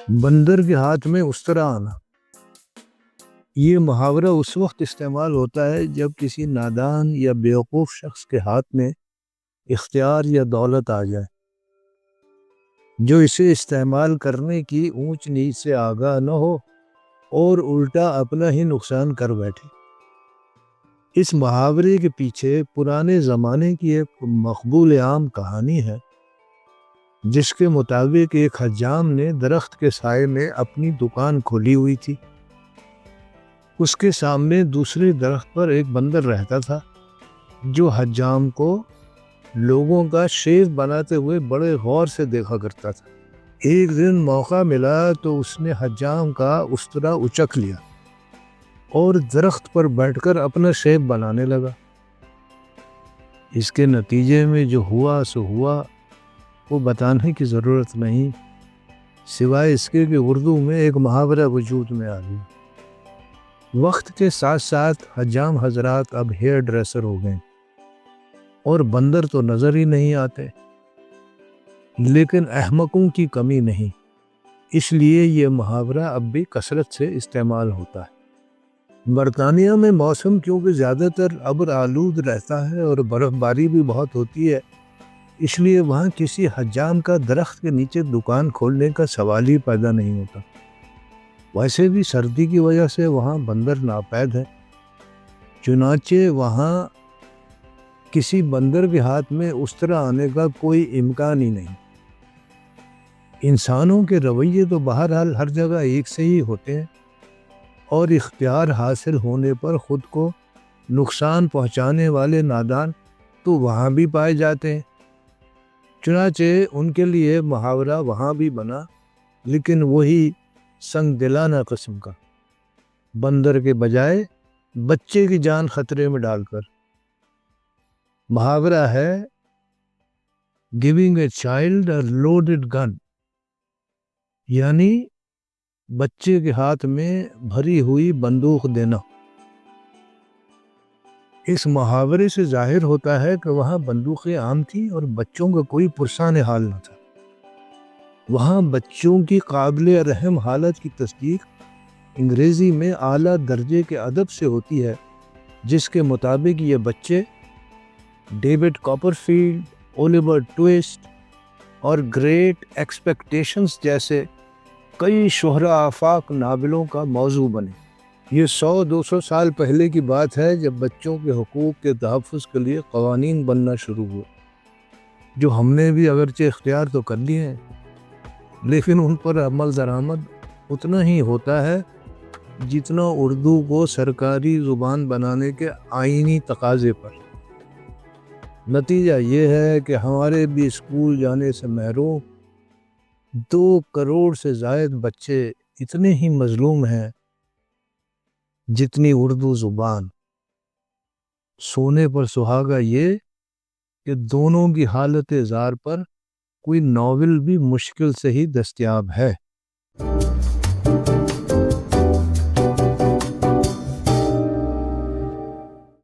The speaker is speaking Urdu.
بندر کے ہاتھ میں استرا آنا، یہ محاورہ اس وقت استعمال ہوتا ہے جب کسی نادان یا بیوقوف شخص کے ہاتھ میں اختیار یا دولت آ جائے جو اسے استعمال کرنے کی اونچ نیچ سے آگاہ نہ ہو اور الٹا اپنا ہی نقصان کر بیٹھے۔ اس محاورے کے پیچھے پرانے زمانے کی ایک مقبول عام کہانی ہے جس کے مطابق ایک حجام نے درخت کے سائے میں اپنی دکان کھولی ہوئی تھی۔ اس کے سامنے دوسرے درخت پر ایک بندر رہتا تھا جو حجام کو لوگوں کا شیف بناتے ہوئے بڑے غور سے دیکھا کرتا تھا۔ ایک دن موقع ملا تو اس نے حجام کا استرا اچک لیا اور درخت پر بیٹھ کر اپنا شیف بنانے لگا۔ اس کے نتیجے میں جو ہوا سو ہوا، وہ بتانے کی ضرورت نہیں، سوائے اس کے کہ اردو میں ایک محاورہ وجود میں آ گیا۔ وقت کے ساتھ ساتھ حجام حضرات اب ہیئر ڈریسر ہو گئے اور بندر تو نظر ہی نہیں آتے، لیکن احمقوں کی کمی نہیں، اس لیے یہ محاورہ اب بھی کثرت سے استعمال ہوتا ہے۔ برطانیہ میں موسم کیونکہ زیادہ تر ابر آلود رہتا ہے اور برف باری بھی بہت ہوتی ہے، اس لیے وہاں کسی حجام کا درخت کے نیچے دکان کھولنے کا سوال ہی پیدا نہیں ہوتا۔ ویسے بھی سردی کی وجہ سے وہاں بندر ناپید ہے، چنانچہ وہاں کسی بندر کے ہاتھ میں استرا آنے کا کوئی امکان ہی نہیں۔ انسانوں کے رویے تو بہرحال ہر جگہ ایک سے ہی ہوتے ہیں، اور اختیار حاصل ہونے پر خود کو نقصان پہنچانے والے نادان تو وہاں بھی پائے جاتے ہیں۔ چنانچہ ان کے لیے محاورہ وہاں بھی بنا، لیکن وہی سنگ دلانہ قسم کا، بندر کے بجائے بچے کی جان خطرے میں ڈال کر۔ محاورہ ہے giving a child a loaded gun، یعنی بچے کے ہاتھ میں بھری ہوئی بندوق دینا۔ اس محاورے سے ظاہر ہوتا ہے کہ وہاں بندوقیں عام تھیں اور بچوں کا کوئی پرسان حال نہ تھا۔ وہاں بچوں کی قابل رحم حالت کی تصدیق انگریزی میں اعلیٰ درجے کے ادب سے ہوتی ہے، جس کے مطابق یہ بچے ڈیوڈ کاپرفیلڈ، اولیور ٹویسٹ اور گریٹ ایکسپیکٹیشنز جیسے کئی شہرا آفاق ناولوں کا موضوع بنے۔ یہ 100-200 سال پہلے کی بات ہے جب بچوں کے حقوق کے تحفظ کے لیے قوانین بننا شروع ہوئے، جو ہم نے بھی اگرچہ اختیار تو کر لیے ہیں، لیکن ان پر عمل درآمد اتنا ہی ہوتا ہے جتنا اردو کو سرکاری زبان بنانے کے آئینی تقاضے پر۔ نتیجہ یہ ہے کہ ہمارے بھی اسکول جانے سے محروم 2 کروڑ سے زائد بچے اتنے ہی مظلوم ہیں جتنی اردو زبان۔ سونے پر سہاگا یہ کہ دونوں کی حالت زار پر کوئی ناول بھی مشکل سے ہی دستیاب ہے۔